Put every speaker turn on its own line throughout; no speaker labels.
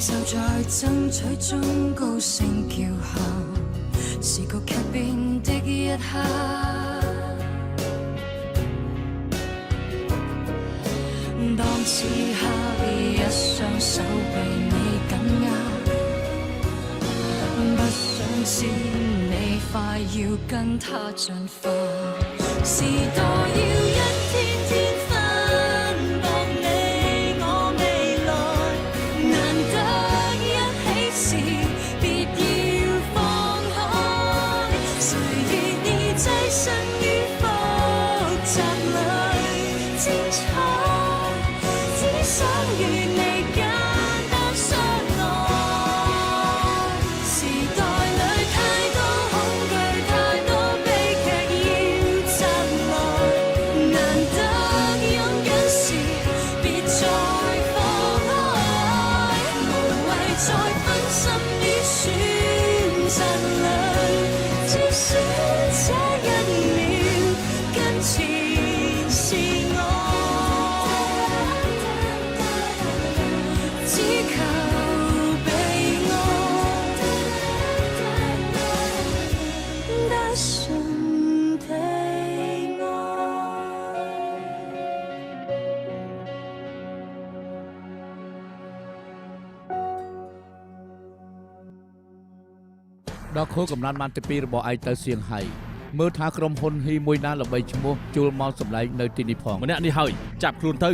就在爭取中高聲叫喊，是個劇變的一刻。當此刻一雙手被你緊握，不想知你快要跟他進化，時代要一天天分薄你我未來，難得一起時別要放開，誰願意躋身於複雜裏精彩，只想與你簡單相愛。時代裏太多恐懼，太多悲劇要襲來，難得擁緊時別再放開，無謂再分心於選擇裏，至少這一秒跟前是我。只求被愛，單純地愛。
ដល់ខួរកំណត់បានទី2របស់ឯងទៅសៀងហៃមើលថាក្រុមហ៊ុនហ៊ីមួយណាល្បីឈ្មោះជួលមកសម្លែងនៅទីនេះផង
ម្នាក់នេះហើយចាប់ខ្លួនទៅ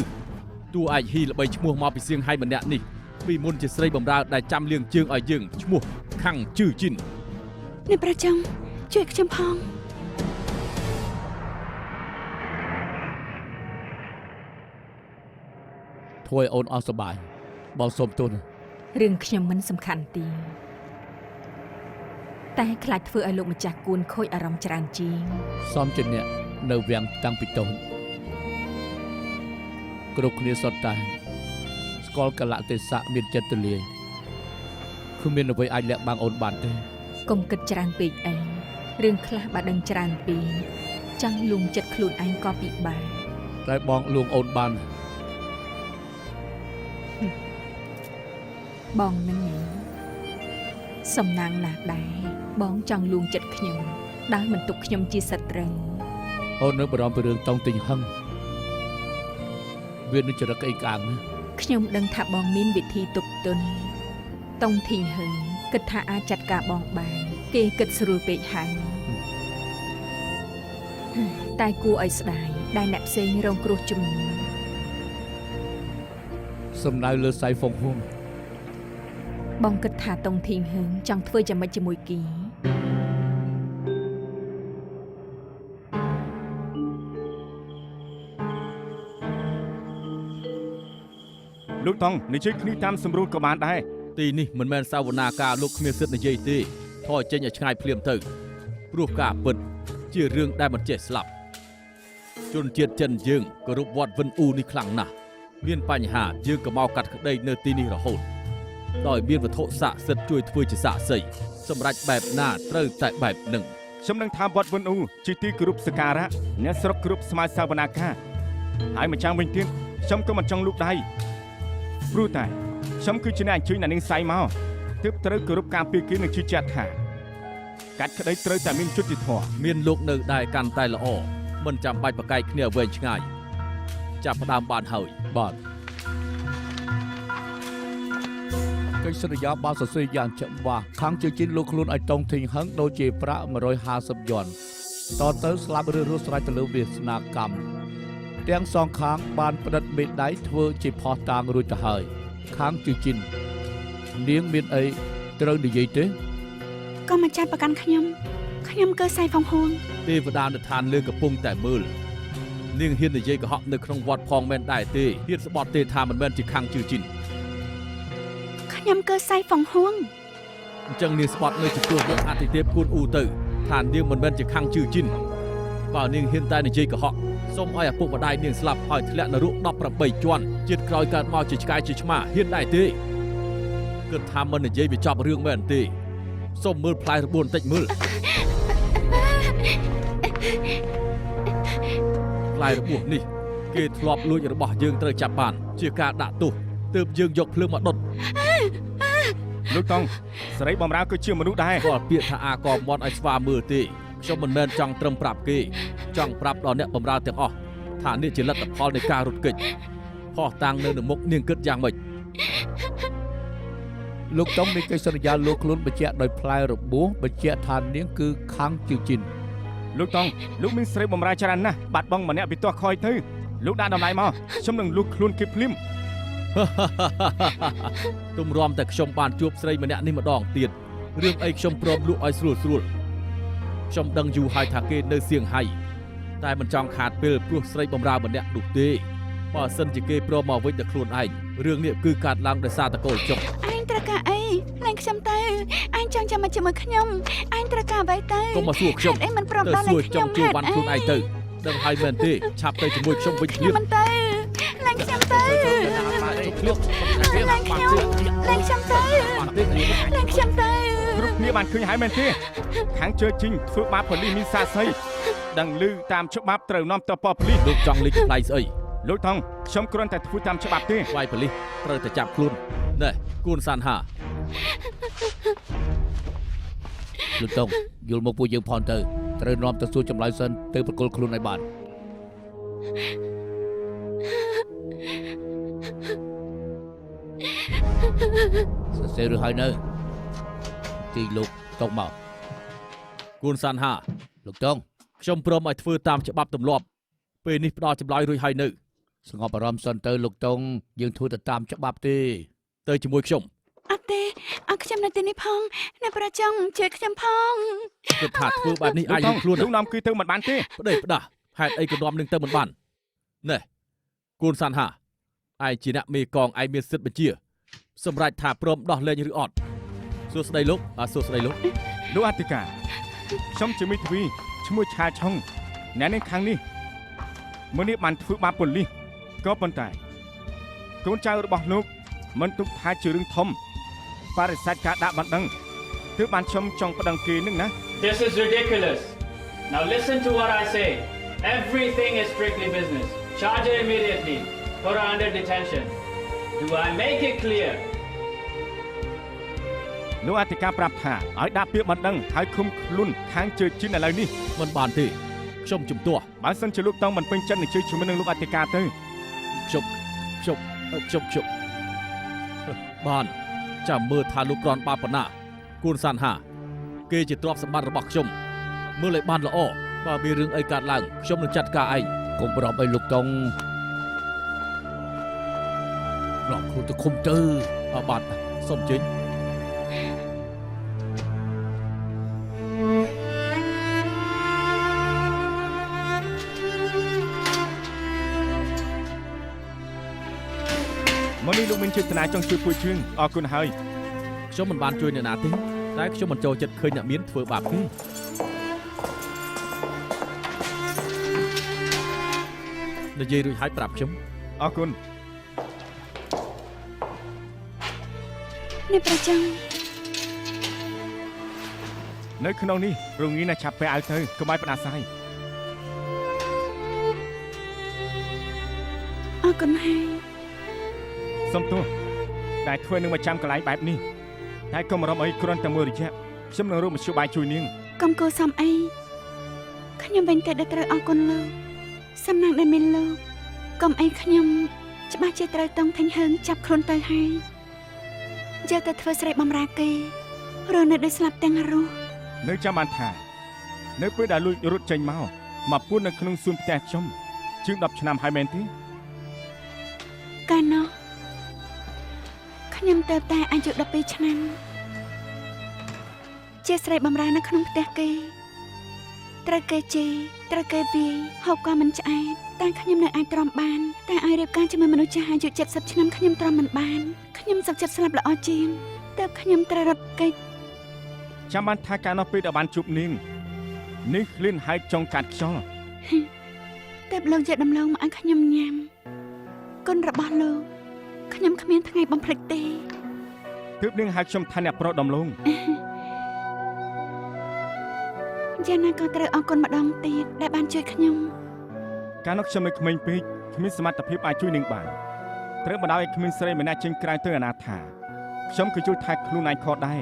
តួឯកហ៊ីល្បីឈ្មោះមកពីសៀងហៃម្នាក់នេះពីមុនជាស្រីបំរើដែលចាំលៀងជើងឲ្យយើងឈ្មោះខាំងជឺជីន
អ្នកប្រចាំជួយខ្ញុំផង
ធ្វើឲ្យអូនអស់សប្បាយបងសូមទោស
រឿងខ្ញុំមិនសំខាន់ទេតែខ្លាចធ្វើឲ្យលោកម្ចាស់គួនខូចអារម្មណ៍ច្រើនជាង
សមជាអ្នកនៅវាំងតាំងពីតូនគ្រប់គ្នាសុទ្ធតែស្គាល់កលៈទេសៈមានចិត្តទូលាយគ្មានអ្វីអាចលាក់បាំងអូនបានទេ
កុំគិតច្រើនពេកអីរឿងខ្លះបើដឹងច្រើនពេកចង់លួងចិត្តខ្លួនឯងក៏ពិបាក
តែបងលួងអូនបាន
បងនឹងសំណាងណាស់ដែរបងចង់លួងចិត្តខ្ញុំដែលមិនទុកខ្ញុំជាសត្រូវ
អូននៅបារម្ភពីរឿងតង់ទិញហឹងវានឹងចរិតក្អេកក្អាងណា
ខ្ញុំដឹងថាបងមានវិធីទប់ទល់តង់ធីងហឹងគិតថាអាចចាត់ការបងបានគេគិតស្រួលពេកហើយតែគួរឲ្យស្ដាយដែលអ្នកផ្សេងរងគ្រោះជំងឺ
សំដៅលើសៃហ្វុងហួង
បងគិតថាតង់ធីងហឹងចង់ធ្វើយ៉ាងម៉េចជាមួយគី
លោកតង់និយាយគ្នាតាមសម្រួលក៏បានដែរ
ទីនេះមិនមែនសាវនាការលោកគ្មានសិទ្ធិនិយាយទេថយចេញឲ្យឆ្ងាយភ្លាមទៅព្រោះការពិតជារឿងដែលមិនចេះស្លាប់ជនជាតិចិនយើងគោរពវត្តវិនអ៊ូនេះខ្លាំងណាស់មានបញ្ហាយើងក៏មកកាត់ក្តីនៅទីនេះរហូតដោយមានវត្ថុស័ក្តិសិទ្ធិជួយធ្វើជាសាក្សីសម្រាប់បែបណាត្រូវតែបែបនឹង
ខ្ញុំនឹងថាវត្តវិនអ៊ូជាទីគោរពសក្ការៈអ្នកស្រុកគ្រប់ស្មើសាវនាការហើយម្ចាំងវិញទៀតខ្ញុំក៏មិនចង់លូកដៃព្រោះតែខ្ញុំគឺជាអ្នកអញ្ជើញអ្នកនាងសៃមកទើបត្រូវគោរពការពារគេនឹងជឿជាក់ថាកាត់ក្តីត្រូវតែមានយុត្តិធម៌
មានលោកនៅដែរកាន់តែល្អមិនចាំបាច់ប្រកែកគ្នាវែងឆ្ងាយចាប់ផ្ដើមបានហើយ
បាទកិច្ចសន្យាបានសរសេរយ៉ាងច្បាស់ខាងជើជីនលោកខ្លួនឲ្យតង់ធីងហឹងដូចជាប្រាក់150យន់តទៅស្លាប់ឬរស់ស្រេចទៅលើវាសនាកម្មទាំងសងខាងបានផ្តិតមេដៃធ្វើជាផោះតាងរួចទៅហើយខាងជើជីននាងមានអីត្រូវនិយាយទេ
ក៏មិនចាត់ប្រកាន់ខ្ញុំគឺសៃហ្វុងហួង
ទេវតានៅឋានលើកំពុងតែមើលនាងហ៊ាននិយាយកុហកនៅក្នុងវត្តផងមែនដែរទេហ៊ានស្បត់ទេថាមិនមែនជាខាងជើជីន
ខ្ញុំគឺសៃហ្វុងហួង
អញ្ចឹងនាងស្បត់នៅចំពោះលោកអតិទេពគួនអ៊ូទៅថានាងមិនមែនជាខាងជើជីនបើនាងហ៊ានតែនិយាយកុហកសូមឲ្យឪពុកម្ដាយនាងស្លាប់ហើយធ្លាក់នរក18ជាន់ជាតិក្រោយកើតមកជាឆ្កែជាឆ្មាហ៊ានដែរទេគិតថាមិននិយាយវាចប់រឿងមែនទេសូមមើលផ្លែរបួនបន្តិចមើលផ្លែរបួសនេះគេធ្លាប់លួចរបស់យើងត្រូវចាប់បានជាការដាក់ទោសទើបយើងយកភ្លើងមកដុត
លោកតង់ស្រីបំរើគឺជាមនុស្សដែរ
គាត់ពាក្យថាអាកមន់ឲ្យស្វាមើលទេខ្ញុំមិនមែនចង់ត្រឹមប្រាប់គេចង់ប្រាប់ដល់អ្នកបម្រើទាំងអស់ថានេះជាលទ្ធផលនៃការរត់គេចផោះតាំងនៅមុខនាងគិតយ៉ាងម៉េច
លោកតុងមានកិច្ចសន្យាលោកខ្លួនបញ្ជាក់ដោយផ្លែរបួសបញ្ជាក់ថានាងគឺខាងជឿជីន
លោកតង់លោកមានស្រីបំរើច្រើនណាស់បាត់បង់ម្នាក់ពីទាស់ខ້ອຍទៅលោកដាក់តម្លៃមកខ្ញុំនឹងលុះខ្លួនគេភ្លាម
ទុំរំតែខ្ញុំបានជួបស្រីម្នាក់នេះម្ដងទៀតរឿងអីខ្ញុំព្រមលក់ឲ្យស្រួលខ្ញុំដឹងយូរហើយថាគេនៅសៀងហៃតែមិនចង់ខាតពេលព្រោះស្រីបំរើម្នាក់នោះទេបើសិនជាគេព្រមមកវិញដល់ខ្លួនឯងរឿងនេះគឺកើតឡើងដោយសារតកូលចុះ
អញត្រូវការអីលែងខ្ញុំទៅអញចង់ចាំមកជាមួយខ្ញុំអញត្រូវការអ្វីទៅ
កុំមកសួរខ្ញុំ
ហេតុអីមិនព្រម
ទៅ
ដល់
សួ
លែ
រ
ង
ច
ខ្ញុំ
ង់ជួបបានខ្លួនឯងទៅដឹងហើយមែនទេឆាប់ទៅជាមួយខ្ញុំវិញ
ខ្ញុំមិនទៅលែងខ្ញុំទៅលែងខ្ញុំលែងខ្ញុំទៅលែងខ្ញុំទៅ
គ្រប់គ្នាបានឃើញហើយមែនទេខាងជឿជីងធ្វើបាបប៉ូលីសមានសាស័យដឹងឮតាមច្បាប់ត្រូវនាំទៅប៉ប៉ូលីស
លោកចង់លេចថ្លៃស្អី
លោកថងខ្ញុំគ្រាន់តែធ្វើតាមច្បាប់ទេ
វាយប៉ូលីសត្រូវតែចាប់ខ្លួនណែគួនសានហា
លោកតុងយល់មកពួកយើងផងទៅត្រូវនាំទៅសួរចម្លើយសិនទៅប្រគល់ខ្លួនឲ្យបានសរសេរឬហើយនៅទីលោកតុងមក
គួនសានហា
លោកតុង
ខ្ញុំព្រមឲ្យធ្វើតាមច្បាប់ទម្លាប់ពេលនេះផ្ដល់ចម្លើយរួចហើយនៅ
សង្កត់អារម្មណ៍សិនទៅលោកតុងយើងធ្វើទៅតាមច្បាប់ទេ
ទៅជាមួយខ្ញុំ
អត់ទេអត់ខ្ញុំនៅទីនេះផងអ្នកប្រចង់ជួយខ្ញុំផង
គិតថាធ្វើបែបនេះ
លោក
អាច
ថ
រួ
ង
ចខ្លួន
លោកនាំគឺទៅមិនបានទេ
ផ្ដេសផ្ដាស់ហេតុអីក៏នាំនឹងទៅមិនបានណែគួនសានហាឯងជាអ្នកមេកងឯងមានសិទ្ធិបញ្ជាសម្រាប់ថាព្រមដោះលែងឬអត់សួស្ដីលោកសួស្ដីលោក
លោកអធិការខ្ញុំជាមិត្តវីឈ្មោះឆាឆុងអ្នកនេះខាងនេះมื้อនេះបានធ្វើបាបប៉ូលីសក៏ប៉ុន្តែកូនចៅរបស់លោកមិនទុកថាជារឿងធំបរិស័ទការដាក់បណ្ដឹងទើបបានខ្ញុំចង់ប្តឹងគេនឹងណា
This is ridiculous. Now listen to what I say. Everything is strictly business. Charge her immediately. Put her under detention. Do I make it clear?
លោកអធិការប្រាប់ថាឲ្យដាក់ពាក្យបណ្ដឹងហើយឃុំខ្លួនខាងជឿជីនឥឡូវនេះ
មិនបានទេខ្ញុំជំទាស់
បើសិនជាលោកតង់មិនពេញចិត្តនឹងជឿជាមួយនឹងលោកអធិការទៅ
ខ្ញុំបានចាំមើលថាលោកក្រនបាបប៉ុណ្ណាគួនសានហាគេជាទ្រព្យសម្បត្តិរបស់ខ្ញុំមើលឲ្យបានល្អបើមានរឿងអីកើតឡើងខ្ញុំនឹងចាត់ការឯង
កុំប្រប់ឲ្យលោកតុងរកខ្លួនទៅឃុំទៅ
បាទសូមជិញ
មកនេះលោកមានចេតនាចង់ជួយពួកយើងអរគុណហើយ
ខ្ញុំមិនបានជួយអ្នកណាទេតែខ្ញុំមិនចូលចិត្តឃើញអ្នកមានធ្វើបាបទេនិយាយរួចហើយប្រាប់ខ្ញុំ
អរគុណ
អ្នកប្រចង់
នៅក្នុងនេះរងងាយណាស់ឆាប់ពេលឲ្យទៅកុំឲ្យផ្ដាសាយ
អរគុណហើយ
សុំទោសតែធ្វើនឹងមកចាំកន្លែងបែបនេះតែកុំរំអីគ្រាន់តែមួយរយៈខ្ញុំនឹងរកមធ្យោបាយជួយនាង
កុំគោសំអីខ្ញុំវិញតែដែលត្រូវអរគុណលោកសំណាងដែលមានលោកកុំអីខ្ញុំច្បាស់ជាត្រូវតង់ថេញហឹងចាប់ខ្លួនទៅហើយយកទៅធ្វើស្រីបំរើគេរស់នៅដោយស្លាប់ទាំងរស់
នៅចាំបានថានៅពេលដែលលួចរត់ចេញមកពួននៅក្នុងសួនផ្ទះខ្ញុំជាង10ឆ្នាំហើយមែនទេ
កាលនោះខ្ញុំទៅតែអាយុ12ឆ្នាំជាស្រីបំរើនៅក្នុងផ្ទះគេត្រូវគេជេរត្រូវគេវាយហូបក៏មិនឆ្អែតតែខ្ញុំនៅអាចទ្រាំបានតែឲ្យរៀបការជាមួយមនុស្សចាស់អាយុ70ឆ្នាំខ្ញុំទ្រាំមិនបានខ្ញុំសុខចិត្តស្លាប់ល្អជាងទើបខ្ញុំត្រូវរត់គេច
ចាំបានថាកាលនោះពេលដែលបានជួបនាងនេះឃ្លានហើយចង់កាត់ខ្យល់
ទើបលោកយកដំឡូងមកឲ្យខ្ញុំញ៉ាំគុណរបស់លោកខ្ញុំគ្មានថ្ងៃបំភ្លេចទេ
ទើបនាងហៅខ្ញុំថាអ្នកប្រុសដំឡូង
យ៉ាងណាក៏ត្រូវអរគុណម្ដងទៀតដែលបានជួយខ្ញុំ
កាលនោះខ្ញុំនៅក្មេងពេកគ្មានសមត្ថភាពអាចជួយនាងបានត្រូវបណ្ដោយឲ្យគ្មានស្រីម្នាក់ចេញក្រៅទៅអនាថា ខ្ញុំក៏ជួយថែខ្លួនឯងខតដែរ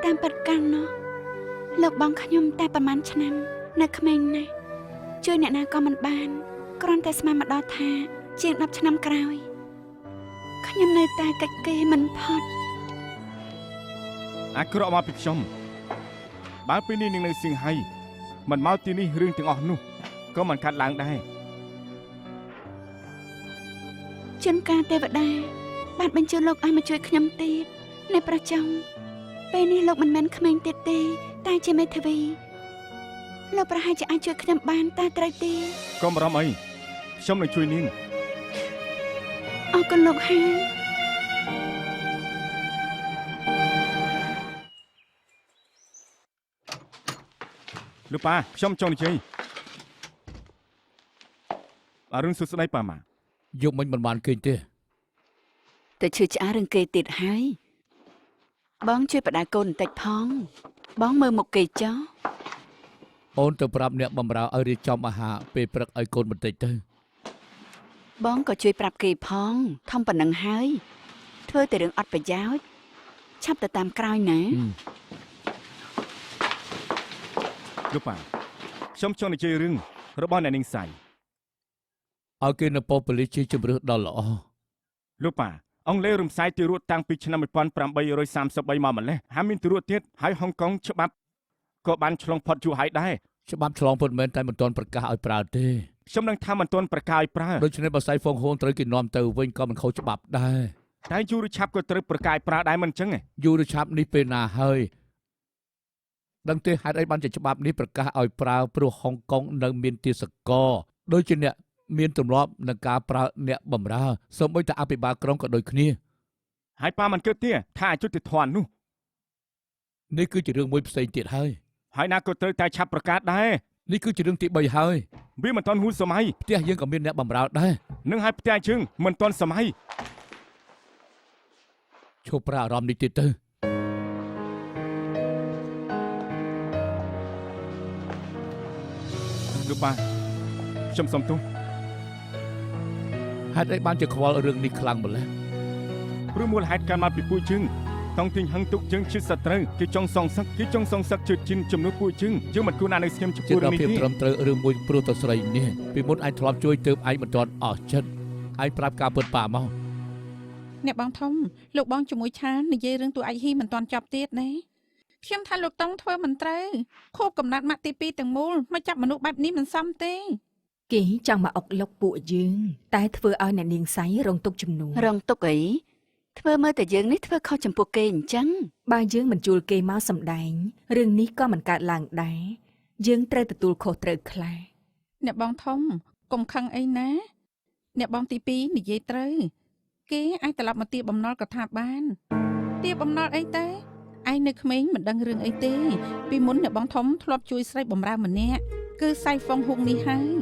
តាមពិតកាន់ណោះលោកបងខ្ញុំតែប្រហែលឆ្នាំនៅក្មេងណាស់ជួយអ្នកណាក៏មិនបានគ្រាន់តែស្មានមកដល់ថាជាង10ឆ្នាំក្រោយខ្ញុំនៅតែកិច្ចគេមិនផុត
អាក្រក់មកពីខ្ញុំបើពេលនេះនឹងនៅសៀងហៃមិនមកទីនេះរឿងទាំងអស់នោះក៏មិនកាត់ឡើងដែរ
ជួនកាលទេវតាបានបញ្ជូនលោកឲ្យមកជួយខ្ញុំទៀតនៅប្រចុងពេលនេះលោកមិនមែនក្មេងទៀតទេតែជាមេធាវីលោកប្រហែលជាអាចជួយខ្ញុំបានតែត្រូវទេ
កុំបារម្ភអីខ្ញុំនឹងជួយនាង
អរគុណលោកហើយ
លោកប៉ាខ្ញុំចង់និយាយអរុនសុស្ដីប៉ាម៉ា
យកមិញមិនបានឃើញទេ
តែឈឺឆ្អារឿងគេទៀតហើយបងជួយបដាកូនបន្តិចផងបងមើលមុខគេចុះ
អូនទៅប្រាប់អ្នកបម្រើឲ្យរៀបចំអាហារពេលព្រឹកឲ្យកូនបន្តិចទៅ
បងក៏ជួយប្រាប់គេផងធំប៉ុណ្ណឹងហើយធ្វើតែរឿងអត់ប្រយោជន៍ឆាប់ទៅតាមក្រោយណា
លោកប៉ាខ្ញុំចង់និយាយរឿងរបស់អ្នកនាងសៃ
ឲ្យគេនៅប៉ូប៉ូលីសជាជំរឿសដល់ល្អ
លោកប៉ាអង់គ្លេសរំសាយទីរួតតាំងពីឆ្នាំ 1833 មកម្លេះហើយមានទីរួតទៀតហើយហុងកុងច្បាប់ក៏បានឆ្លងផុតយូរហើយដែរ
ច្បាប់ឆ្លងពុតមែនតែមិនទាន់ប្រកាសឲ្យប្រើទេ
ខ្ញុំនឹងថាមិនទាន់ប្រកាសឲ្យប្រើ
ដូច្នេះបើសៃហ្វុងហូនត្រូវគេនាំទៅវិញក៏មិនខុសច្បាប់ដែរ
តែយូរឬឆាប់ក៏ត្រូវប្រកាសឲ្យប្រើដែរមិនអញ្ចឹងទេ
យូរឬឆាប់នេះពេលណាហើយដឹងទេហេតុអីបានជាច្បាប់នេះប្រកាសឲ្យប្រើព្រោះហុងកុងនៅមានទាសករដូចជាអ្នកមានទម្លាប់នឹងការប្រើអ្នកបម្រើសូម្បីតែអភិបាលក្រុងក៏ដូចគ្នា
ហើយប៉ាមិនគិតទេថាអយុត្តិធម៌នោះ
នេះគឺជារឿងមួយផ្សេងទៀតហើយ
ហើយណាក៏ត្រូវតែឆាប់ប្រកាសដែរ
នេះគឺជារឿងទី3ហើយ
វាមិនទាន់ហួសសម័យ
ផ្ទះយើងក៏មានអ្នកបម្រើដែរ
នឹងឲ្យផ្ទះជើងមិនទាន់សម័យ
ឈប់ប្រើអារម្មណ៍នេះទៀតទៅ
លោកប៉ាខ្ញុំសុំទោសហ
េតុអីបានជាខ្វល់រឿងនេះខ្លាំងម្ល៉េះ
ព្រោះមូលហេតុកើតមកពីពួកជើងតង់ទីងហឹងទុកជើងជាសត្រូវគេចង់សងសឹកគេចង់សងសឹកជឿជិនជំនួសពួកជើងយើងមិនគួរណានៅស្ងៀមចំ
ជា
ពោះរឿង
ដល់
នេះ
ភាព
ទេ
ត្រឹមត្រូវរឿងមួយព្រោះតស្រីនេះពីមុនឯងធ្លាប់ជួយទើបឯងមិនទាន់អស់ចិត្តឯងប្រាប់ការពិតប៉ាមក
អ្នកបងធំលោកបងជាមួយឆាននិយាយរឿងតួឯកហ៊ីមិនទាន់ចប់ទៀតណាខ្ញុំថាលោកតុងធ្វើមិនត្រូវខូបកំណត់ម៉ាក់ទី2ទាំងមូលមកចាប់មនុស្សបែបនេះមិនសមទេ
គេចង់មកអុកលុកពួកយើងតែធ្វើឲ្យអ្នកនាងសៃរងទុកជំនួស
រងទុកអីធ្វើមើលតែយើងនេះធ្វើខុសចំពោះគេអញ្ចឹង
បើយើងមិនជួលគេមកសម្ដែងរឿងនេះក៏មិនកើតឡើងដែរយើងត្រូវទទួលខុសត្រូវខ្លះ
អ្នកបងធំកុំខឹងអីណាអ្នកបងទី2និយាយត្រូវគេអាចត្រឡប់មកទាបំណុលក៏ថាបានទាបំណុលអីទៅឯងនៅក្មេងមិនដឹងរឿងអីទេពីមុនអ្នកបងធំធ្លាប់ជួយស្រីបំរើម្នាក់គឺសៃហ្វុងហុងនេះហើយ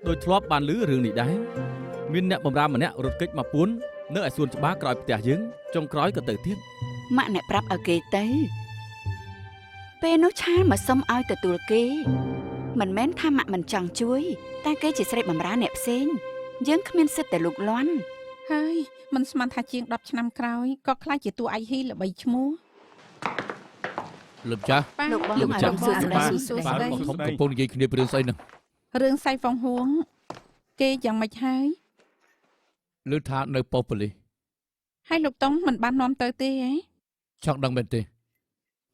ដោយធ្លាប់បានឮរឿងនេះដែរមានអ្នកបម្រើម្នាក់រត់គេចមកពួននៅឯសួនច្បារក្រោយផ្ទះយើងចុងក្រោយក៏ទៅទៀត
ម៉ាក់អ្នកប្រាប់ឲ្យគេទៅពេលនោះឆានមកសុំឲ្យទទួលគេមិនមែនថាម៉ាក់មិនចង់ជួយតែគេជាស្រីបម្រើអ្នកផ្សេងយើងគ្មានសិទ្ធិតែលូកលាន់
ហើយមិនស្មានថាជាង10ឆ្នាំក្រោយក៏ខ្លាចជាតួឯកហ៊ីល្បីឈ្មោះ
លោកចាស់
លោកបង
លោក
អា
ចា
រ
ស់
ម្មណ៍សួស្ដី
ប៉ាបងធំកំពុងនិយាយគ្នាពីរឿងស្អីហ្នឹង
រឿងសៃហ្វុងហួងគេយ៉ាងម៉េចហើយ
ឮថានៅប៉ូប៉ូលីស
ហើយលោកតុងមិនបាននាំទៅទេហ៎
ចង់ដឹងមែនទេ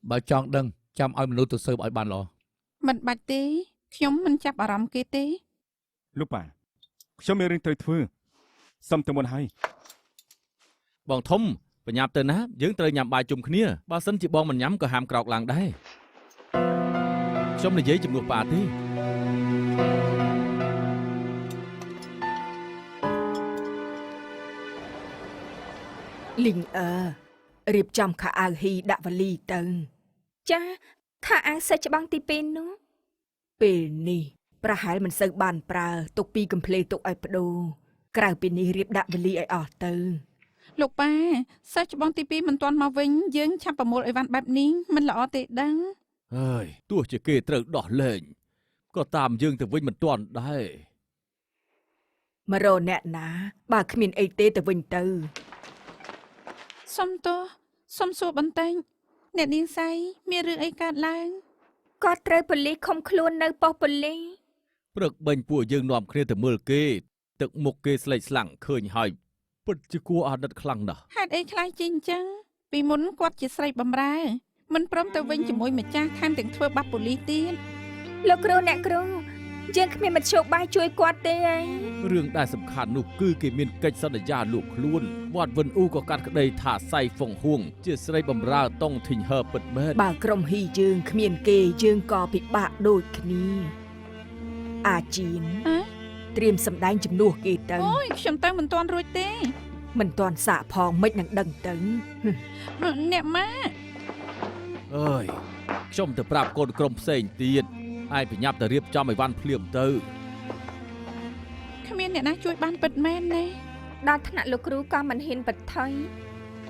បើចង់ដឹងចាំឲ្យមនុស្សទៅស៊ើបឲ្យបានល្អ
មិនបាច់ទេខ្ញុំមិនចាប់អារម្មណ៍គេទេ
លោកប៉ាខ្ញុំមានរឿងត្រូវធ្វើសុំទៅមុនហើយ
បងធំបញ្ញាប់ទៅណាយើងត្រូវញ៉ាំបាយជុំគ្នាបើសិនជាបងមិនញ៉ាំក៏ហាមក្រោកឡើងដែរខ្ញុំនិយាយជំនួសប៉ាទេ
លីងរៀបចំខោអាវហ៊ីដាក់វ៉ាលីទៅចាខោអាវសាច់ច្បាំងទី2នោះពេលនេះប្រហែលមិនសូវបានប្រើទុកពីកំ pl ទុកឲ្យបដូរក្រៅពីនេះរៀបដាក់វ៉ាលីឲ្យអស់ទៅ
លោកប៉ាសិស្សច្បងទី2មិនទាន់មកវិញយើងឆាប់ប្រមូលអីវ៉ាន់បែបនេះមិនល្អទេដឹង
ហើយទោះជាគេត្រូវដោះលែងក៏តាមយើងទៅវិញមិនទាន់ដែរ
មករកអ្នកណាបើគ្មានអីទេទៅវិញទៅ
សុំទោសសុំសួរបន្តិចអ្នកនាងសៃមានរឿងអីកើតឡើង
គាត់ត្រូវប៉ូលីសឃុំខ្លួននៅប៉ុស្តិ៍ប៉ូលីស
ព្រឹកបែងពួកយើងនាំគ្នាទៅមើលគេទឹកមុខគេស្លេកស្លាំងឃើញហើយពិតជាគួរអាណិតខ្លាំងណាស់
ហេតុអីខ្លាចជាអញ្ចឹងពីមុនគាត់ជាស្រីបម្រើមិនព្រមទៅវិញជាមួយម្ចាស់ថែមទាំងធ្វើបាបប៉ូលីសទៀត
លោកគ្រូអ្នកគ្រូយើងគ្មានមធ្យោបាយជួយគាត់ទេអី
រឿងដែលសំខាន់នោះគឺគេមានកិច្ចសន្យាលួចខ្លួនវត្តវិនអ៊ូក៏កាត់ក្តីថាសៃហ្វុងហួងជាស្រីបម្រើតុងធីងហឺពិតមែន
បើក្រុមហ៊ីយើងគ្មានគេយើងក៏ពិបាកដូចគ្នាអាជីន
ហ៎
ត្រៀមសម្ដែងជំនួសគេទៅ
អូយខ្ញុំទៅមិនទាន់រួចទេ
មិនទាន់សាកផងមិននឹងដឹងទៅ
អ្នកម៉ា
អើយខ្ញុំទៅប្រាប់កូនក្រុមផ្សេងទៀតឯងប្រញាប់ទៅរៀបចំឲ្យវ៉ាន់ភ្លាមទៅ
គ្មានអ្នកណាជួយបានពិតមែនទេ
ដល់ថ្នាក់លោកគ្រូក៏មិនហ៊ានបិទថយ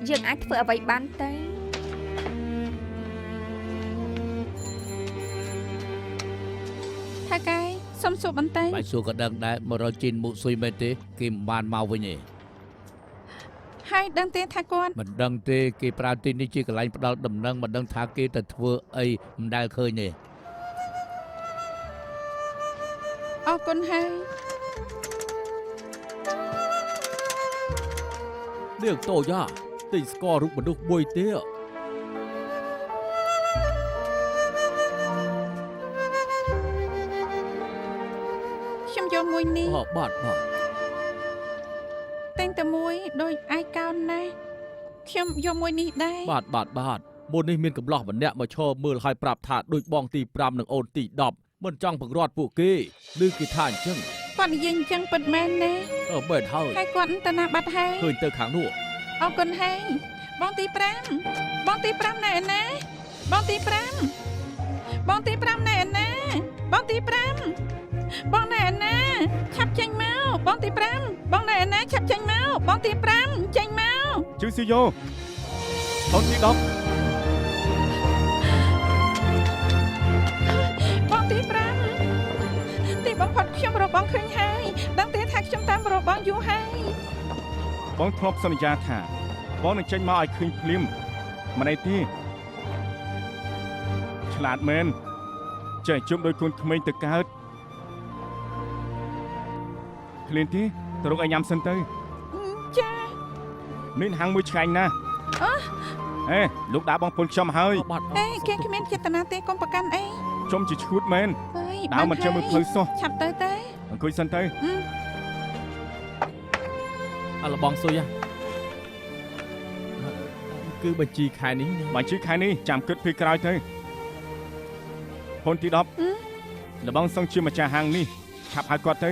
យើងអាចធ្វើអ្វីបានទៅ
ថាកែសុំសួរបន្តិច
បាយសួរក៏ដឹងដែរមករកជីនមុខស៊ុយមែនទេគេមិនបានមកវិញទេ
ហើយដឹងទេថាគាត់
មិនដឹងទេគេប្រើទីនេះជាកន្លែងផ្ដាល់ដំណឹងមិនដឹងថាគេទៅធ្វើអីមិនដែលឃើញទេ
អរគុណហើយ
នាងតូយ៉ាទិញស្កររូបមនុស្សមួយទៀត
ខ្ញុំយកមួយនេះ
អូបាទ
តែងតែមួយដោយឯកោនណាស់ខ្ញុំយកមួយនេះដែរ
បាទមុននេះមានកំឡោះម្នាក់មកឈរមើលឲ្យប្រាប់ថាដូចបងទី5និងអូនទី10មិនចង់បង្រាត់ពួកគេឬគេថាអញ្ចឹង
គាត់និយាយអញ្ចឹងពិតមែនទេ
បែបហើយ
ហើយគាត់ទៅណាបាត់ហើយ
ឃើញទៅខាងនោះ
អរគុណហើយបងទី5បងទី5ណែណាបងទី5បងទី5ណែណាបងទី5បងណែណាឆាប់ចេញមកបងទី5បងណែណាឆាប់ចេញមកបងទី5ចេញមក
ជឺស៊ីយ៉ូកូនទី10
បងទី5ទីបំផុតខ្ញុំរកបងឃើញហើយដឹងទេថាខ្ញុំតាមរកបងយូរហើយ
បងធ្លាប់សន្យាថាបងនឹងចេញមកឲ្យឃើញភ្លាមមិនអីទេឆ្លាតមែនចេះជុំដោយកូនក្មេងទៅកើតឃ្លានទេទៅរកឲ្យញ៉ាំសិនទៅ
ចា
នេះហាងមួយឆ្ងាញ់ណាស់អេលោកដាក់បងប្អូនខ្ញុំហើយ
បាទ
អេគេគ្មានចេតនាទេកុំប្រកាន់អី
ខ្ញុំជាឈួតមែន
អើយ
ដើរមិនចេះមើលផ្លូវសោះ
ឆាប់ទៅទេ
អង្គុយសិនទៅ
អលបងស៊ុយគឺបញ្ជីខែនេះ
បញ្ជីខែនេះចាំគិតពេលក្រោយទៅកូនទី10លបងសឹងជាម្ចាស់ហាងនេះឆាប់ហៅគាត់ទៅ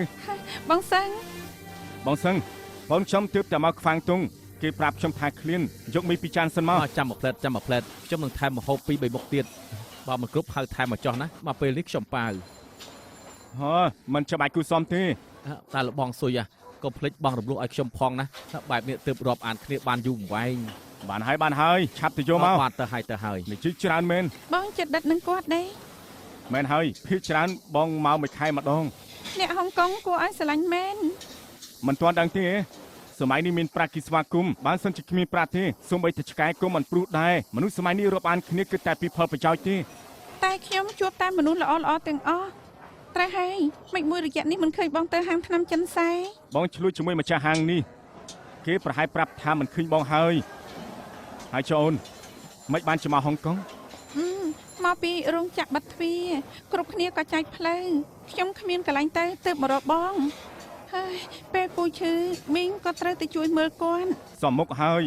បងសឹង
បងសឹងបងខ្ញុំទើបតែមកខ្វាងទុងគេប្រាប់ខ្ញុំថាឃ្លានយកមីពីចានសិនមក
ចាំមួយផ្លែតខ្ញុំនឹងថែមម្ហូប2 3មុខទៀតបើមិនគ្រប់ហៅថែមមកចោះណាមកពេលនេះខ្ញុំប៉ាវ
ហ៎មិនចាំបាច់គូសំទេ
តែលបងស៊ុយកុំភ្លេចបងរំលោះឲ្យខ្ញុំផងណាបែបនេះទើបរាប់អានគ្នាបានយូរអង្វែង
បានហើយឆាប់ទៅយកមក
បាទទៅហើយ
នេះជិះច្រើនមែន
បងចិត្តដិតនឹងគាត់ទេ
មែនហើយភាគច្រើនបងមកមួយខែម្ដង
អ្នកហុងកុងគួរឲ្យស្រឡាញ់មែន
មិនទាន់ដឹងទេសម័យនេះមានប្រាក់គីស្វាគមន៍បានសិនជាគ្មានប្រាក់ទេសូម្បីតែឆ្កែក៏មិនព្រុសដែរមនុស្សសម័យនេះរាប់អានគ្នាគឺតែពីផលប្រយោជន៍ទេ
តែខ្ញុំជួបតែមនុស្សល្អៗទាំងអស់ត្រូវហើយមិនមួយរយៈនេះមិនឃើញបងទៅហាងថ្នាំចិនសែ
បងឆ្លួយជាមួយម្ចាស់ហាងនេះគេប្រហែលប្រាប់ថាមិនឃើញបងហើយចអូនមិនបានមកហុងកុង
មកពីរោងចក្របិទទ្វារគ្រប់គ្នាក៏ចែកផ្លូវខ្ញុំគ្មានកន្លែងទៅទើបមករកបងហើយពេលពូឈឺមីងក៏ត្រូវទៅជួយមើលគាត់
សមមុខហើយ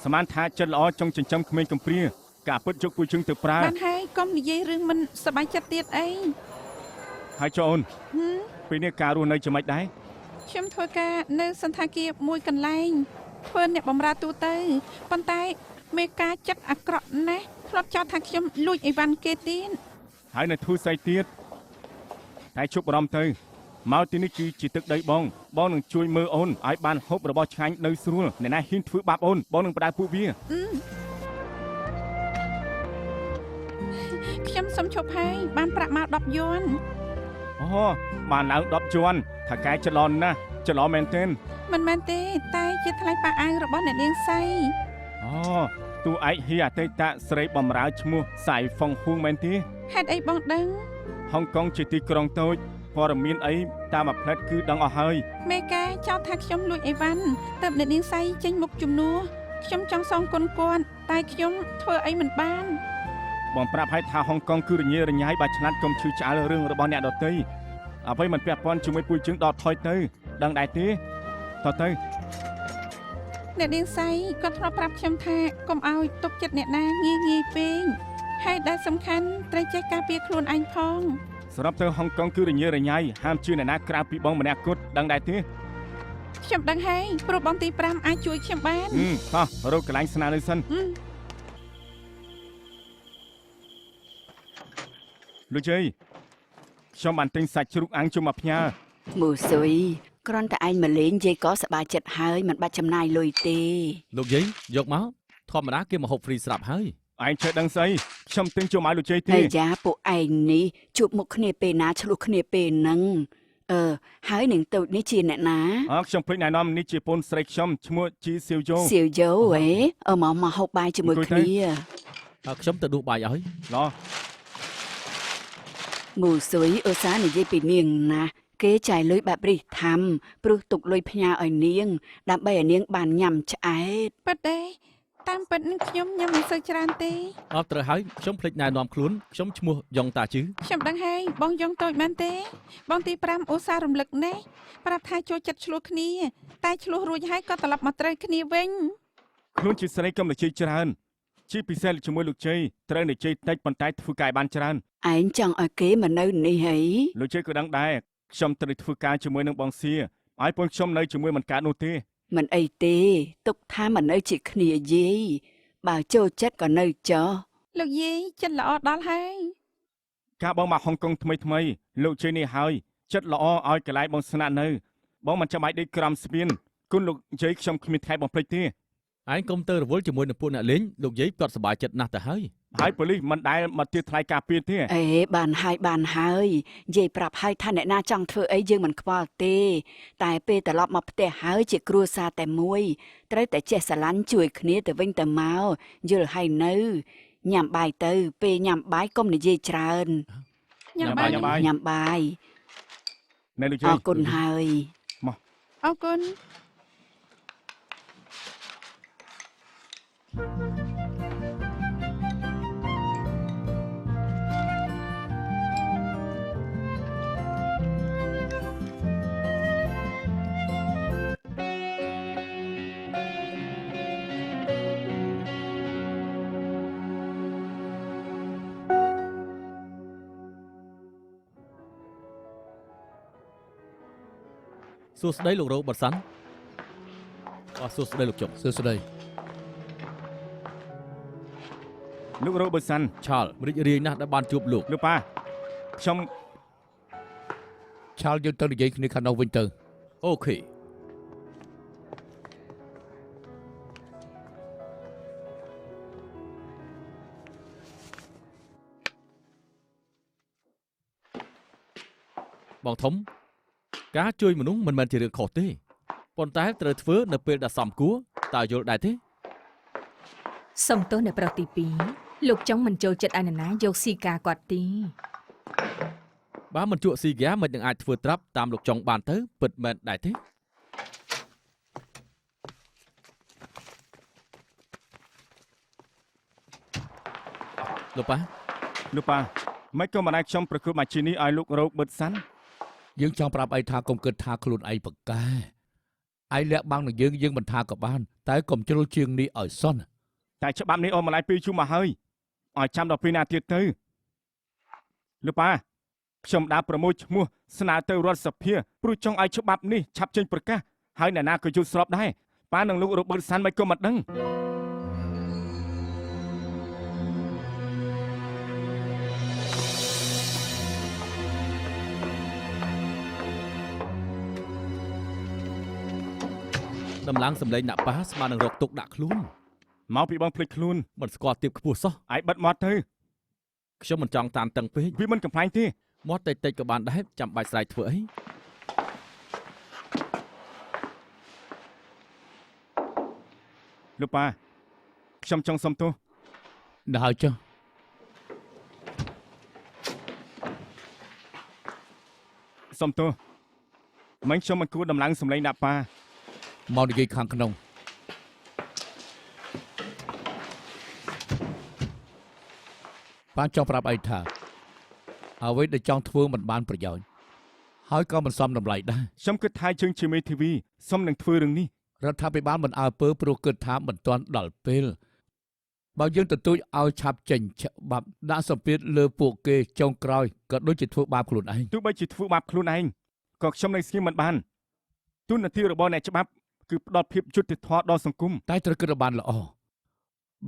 សមានថាចិត្តល្អចង់ចិញ្ចឹមក្មេងកំព្រាការពិតយកពូជឹងទៅប្រើ
បានហើយកុំនិយាយរឿងមិនសប្បាយចិត្តទៀតអី
ហើយចអូនពេលនេះការរស់នៅជាម៉េចដែរ
ខ្ញុំធ្វើការនៅសន្តាគារមួយកន្លែងធ្វើអ្នកបម្រើទូទៅប៉ុន្តែមេការចិត្តអាក្រក់ណាស់ធ្លាប់ចោទថាខ្ញុំលួចអីវ៉ាន់គេទៀត
ហើយនៅធូរស្អីទៀតតែជប់អារម្មណ៍ទៅមកទីនេះគឺជាទឹកដីបងនឹងជួយមើលអូនឲ្យបានហូបរបស់ឆ្ងាញ់នៅស្រួលអ្នកណាហ៊ានធ្វើបាបអូនបងនឹងបដៅពួកវា
ខ្ញុំសុំឈប់ហើយបានប្រាក់មក10យួន
អូបានឡើង10ជាន់ថាកែច្រឡំណាស់ច្រឡំមែនទេ
មិនមែនទេតែជាថ្លៃប៉ាអាវរបស់អ្នកនាងសៃ
អូតួឯកហ៊ីអតីតស្រីបំរើឈ្មោះសៃហ្វុងហួងមែនទេ
ហេតុអីបងដឹង
ហុងកុងជាទីក្រុងតូចព័ត៌មានអីតាមមួយផ្លែតគឺដឹងអស់ហើយ
មេកាចោទថាខ្ញុំលួចអីវ៉ាន់ទៅអ្នកនាងសៃចេញមុខជំនួសខ្ញុំចង់សងគុណគាត់តែខ្ញុំធ្វើអីមិនបាន
បងប្រាប់ឲ្យថាហុងកុងគឺរញ៉េរញ៉ៃបើឆ្លាតកុំឈឺឆ្អែលរឿងរបស់អ្នកដទៃអ្វីមិនពាក់ព័ន្ធជាមួយពូជជើងដកថយទៅដឹងដែរទេតទៅ
អ្នកនាងសៃគាត់ធ្លាប់ប្រាប់ខ្ញុំថាកុំឲ្យទុកចិត្តអ្នកណាងាយពេកហើយដែលសំខាន់ត្រូវចេះការពារខ្លួនឯងផង
សម្រាប់ទៅហុងកុងគឺរញ៉េរញ៉ៃហាមជឿអ្នកណាក្រៅពីបងម្នាក់គត់ដឹងដែរទេ
ខ្ញុំដឹងហើយព្រោះបងទី5អាចជួយខ្ញុំបាន
ហោះរកកន្លែងស្នាក់នៅសិនលោកជ័យខ្ញុំបានទិញសាច់ជ្រូកអាំងជុំមកផ្ញើ
មូស៊ុយគ្រាន់តែឯងមកលេងយាយក៏សប្បាយចិត្តហើយមិនបាច់ចំណាយលុយទេ
លោកយាយយកមកធម្មតាគេមកហូបហ្វ្រីស្រាប់ហើយ
ឯងចេះដឹងស្អីខ្ញុំទិញជុំឲ្យលោកជ័យទេ
ហើយយ៉ាពួកឯងនេះជួបមុខគ្នាពេលណាឆ្លោះគ្នាពេលហ្នឹងហើយនឹងតូចនេះជាអ្នកណា
ខ្ញុំភ្លេចណែនាំនេះជាពូនស្រីខ្ញុំឈ្មោះជីសៀវយ៉ូ
សៀវយ៉ូមកហូបបាយជាមួយគ្នា
ហើយខ្ញុំទៅដួសបាយឲ្យ
ឡោះ
មូស៊ុយឧស្សាហ៍និយាយពីនាងណាគេចាយលុយបែបរិះធំព្រោះទុកលុយផ្ញើឲ្យនាងដើម្បីឲ្យនាងបានញ៉ាំឆ្អែត
ប៉ិតទេតាមពិតនឹងខ្ញុំញ៉ាំមិនសូវច្រើនទេ
អត់ត្រូវហើយខ្ញុំភ្លេចណែនាំខ្លួនខ្ញុំឈ្មោះយ៉ុងតាជឺ
ខ្ញុំដឹងហើយបងយ៉ងតូចមែនទេបងទី5ឧស្សាហ៍រំលឹកណែប្រាប់ថាចូលចិត្តឆ្លោះគ្នាតែឆ្លោះរួចហើយក៏ត្រឡប់មកត្រូវគ្នាវិញ
ខ្លួនជាស្រីកុំលោកជ័យច្រើនជាពិសេសជាមួយលោកជ័យត្រូវលោកជ័យតិចប៉ុន្តែធ្វើការបានច្រើន
ឯងចង់ឲ្យគេមកនៅនេះហី
លោកជ័យក៏ដឹងដែរខ្ញុំត្រូវធ្វើការជាមួយនឹងបងសៀឲ្យពូនខ្ញុំនៅជាមួយមិនកើតនោះទេ
មិនអីទេទុកថាមកនៅជាគ្នាយាយបើចូលចិត្តក៏នៅចុះ
លោកយាយចិត្តល្អដល់ហើយ
ការបងមកហុងកុងថ្មីលោកជ័យនេះហើយចិត្តល្អឲ្យកន្លែងបងស្នាក់នៅបងមិនចាំបាច់ដេកក្រំស្ពានគុណលោកជ័យខ្ញុំគ្មានថ្ងៃបំភ្លេចទេ
ឯងកុំទៅរវល់ជាមួយនឹងពួកអ្នកលេងលោកយាយគាត់សប្បាយចិត្តណាស់ទៅហើយ
ហើយប៉ូលីសមិនដែលមកទៀតថ្លៃការពារទេ
បានហើយយាយប្រាប់ហើយថាអ្នកណាចង់ធ្វើអីយើងមិនខ្វល់ទេតែពេលត្រឡប់មកផ្ទះហើយជាគ្រួសារតែមួយត្រូវតែចេះស្រឡាញ់ជួយគ្នាទៅវិញទៅមកយល់ហើយនៅញ៉ាំបាយទៅពេលញ៉ាំបាយកុំនិយាយច្រើន
ញ៉ាំបាយ
ញ៉ាំបាយ
នៅលោកជ័
អ
យ
រគុណហើយ
អរគុណ
សួស្តីលោករ៉ូប៊ឺតសាន់អសួស្តីលោកចុង
សួស្តី
លោករ៉ូប៊ឺតសាន់
ឆាល់រីករាយណាស់ដែលបានជួបលោក
លោកប៉ាខ្ញុំ
ឆាល់យើងទៅនិយាយគ្នាខាងនោះវិញទៅ
អូខេបងធំការជួយមនុស្សមិនមែនជារឿងខុសទេប៉ុន្តែត្រូវធ្វើនៅពេលដែលសមគួរតើយល់ដែរទេ
សុំទោសអ្នកប្រុសទី2លោកចង់មិនចូលចិត្តឯណាយកស៊ីកាគាត់ទី
បើមិនជក់ស៊ីហ្គាមិននឹងអាចធ្វើត្រាប់តាមលោកចុងបានទៅពិតមែនដែរទេលោកប៉ា
មិនក៏មិនអាចខ្ញុំប្រគល់មកជីនេះឲ្យលោករ៉ូប៊ឺតសាន់
យើងចង់ប្រាប់ឯងថាកុំគិតថាខ្លួនឯងប្រកែឯងលាក់បាំងនឹងយើងមិនថាក៏បានតែកុំជ្រុលជាងនេះឲ្យសន់
តែច្បាប់នេះអូនម្លាយពីជុំមកហើយឲ្យចាំដល់ពេលណាទៀតទៅលោកប៉ាខ្ញុំដើរប្រមូលឈ្មោះស្នើទៅរដ្ឋសភាព្រោះចង់ឲ្យច្បាប់នេះឆាប់ចេញប្រកាសហើយអ្នកណាក៏យល់ស្របដែរប៉ានឹងលោករ៉ូប៊ឺតសាន់មិនក៏មិនដឹង
ដំឡើងសម្លេងដាក់ប៉ាស្មើនឹងរកទុកដាក់ខ្លួន
មកពីបងភ្លេចខ្លួន
មិនស្គាល់ទៀបខ្ពស់សោះ
ឯងបិទមាត់ទៅ
ខ្ញុំមិនចង់តានតឹងពេក
វាមិនកំ pl ែងទេ
មាត់តិចតិចក៏បានដែរចាំបាច់ស្រែកធ្វើអី
លោកប៉ា ខ្ញុំចង់សុំទោស
ដល់ហើយចុះ
សុំទោសមិញខ្ញុំមិនគួរដំឡើងសម្លេងដាក់ប៉ា
មកនិយាយខាងក្នុងប៉ាចង់ប្រាប់អីថាអ្វីដែលចង់ធ្វើមិនបានប្រយោជន៍ហើយក៏មិនសមតម្លៃដែរ
ខ្ញុំគិតថាជើងជាមេធាវីសុំនឹងធ្វើរឿងនេះ
រដ្ឋាភិបាលមិនអើពើព្រោះគិតថាមិនទាន់ដល់ពេលបើយើងទទូចឲ្យឆាប់ចេញច្បាប់ដាក់សម្ពាធលើពួកគេចុងក្រោយក៏ដូចជាធ្វើបាបខ្លួនឯង
ទោះបីជាធ្វើបាបខ្លួនឯងក៏ខ្ញុំនៅស្ងៀមមិនបានទូនាទីរបស់អ្នកច្បាប់គឺផ្ដល់ភាពយុត្តិធម៌ដល់សង្គម
តែត្រូវគិតឲ្យបានល្អ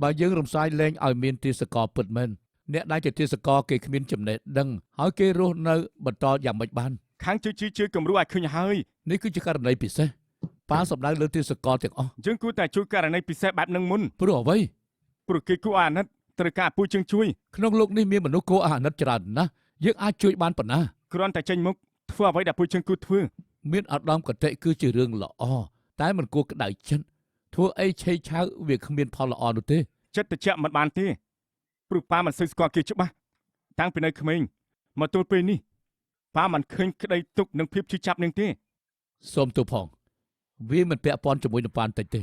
បើយើងរំសាយលែងឲ្យមានទាសករពិតមែនអ្នកដែលជាទាសករគេគ្មានចំណេះដឹងហើយគេរស់នៅបន្តយ៉ាងម៉េចបាន
ខាងជួយគំរូឲ្យឃើញហើយ
នេះគឺជាករណីពិសេសប៉ាសម្ដៅលើទាសករទាំងអស់
យើងគួរតែជួយករណីពិសេសបែបនឹងមុន
ព្រោះអ្វី
ព្រោះគេគួរអាណិតត្រូវការអពុជើងជួយ
ក្នុងโลกនេះមានមនុស្សគួរអាណិតច្រើនណាស់យើងអាចជួយបានប៉ុណ្ណា
គ្រាន់តែចេញមុខធ្វើអ្វីដែលអពុជើងគួរធ្វើ
មានឧត្តមគតិគឺជារឿងល្អតែមិនគួរក្តៅចិត្តធ្វើអីឆេឆាវវាគ្មានផលល្អនោះទេ
ចិត្តត្រជាក់មិនបានទេព្រោះប៉ាមិនសូវស្គាល់គេច្បាស់តាំងពីនៅក្មេងមកទល់ពេលនេះប៉ាមិនឃើញក្តីទុកនិងភាពជឿចាប់នឹងទេ
សូមទោសផងវាមិនពាក់ព័ន្ធជាមួយនឹងប៉ាបន្តិចទេ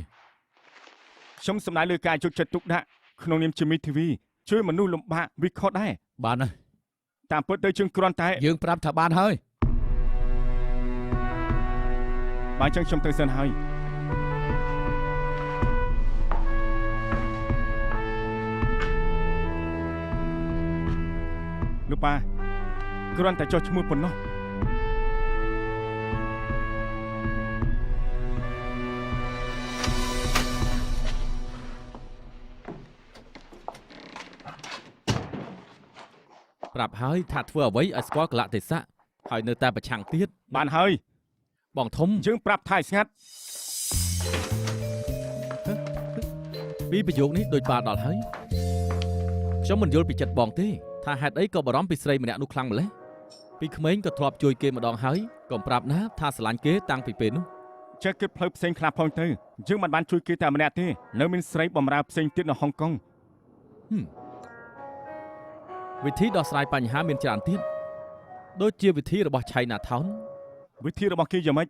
ខ្ញុំសម្ដៅលើការយកចិត្តទុកដាក់ក្នុងនាមជាមេធាវីជួយមនុស្សលំបាកវាខុសដែរ
បានហើយ
តាមពិតទៅជើងគ្រាន់តែ
យើងប្រាប់ថាបានហើយ
បើអញ្ចឹងខ្ញុំទៅសិនហើយលោកប៉ាគ្រាន់តែចុះឈ្មោះប៉ុណ្ណោះ
ប្រាប់ហើយថាធ្វើអ្វីឲ្យស្គាល់កលៈទេសៈហើយនៅតែប្រឆាំងទៀត
បានហើយ
បងធំ
យើងប្រាប់ថាឲ្យស្ងាត់
ពីប្រយោគនេះដូចបានដល់ហើយខ្ញុំមិនយល់ពីចិត្តបងទេថាហេតុអីក៏បារម្ភពីស្រីម្នាក់នោះខ្លាំងម្ល៉េះពីក្មេងក៏ធ្លាប់ជួយគេម្ដងហើយកុំប្រាប់ណាថាស្រឡាញ់គេតាំងពីពេលនោះ
ចេះគិតផ្លូវផ្សេងខ្លះផងទៅយើងមិនបានជួយគេតែម្នាក់ទេនៅមានស្រីបំរើផ្សេងទៀតនៅហុងកុង
វិធីដោះស្រាយបញ្ហាមានច្រើនទៀតដូចជាវិធីរបស់ China Town
វិធីរបស់គេយ៉ាងម៉េច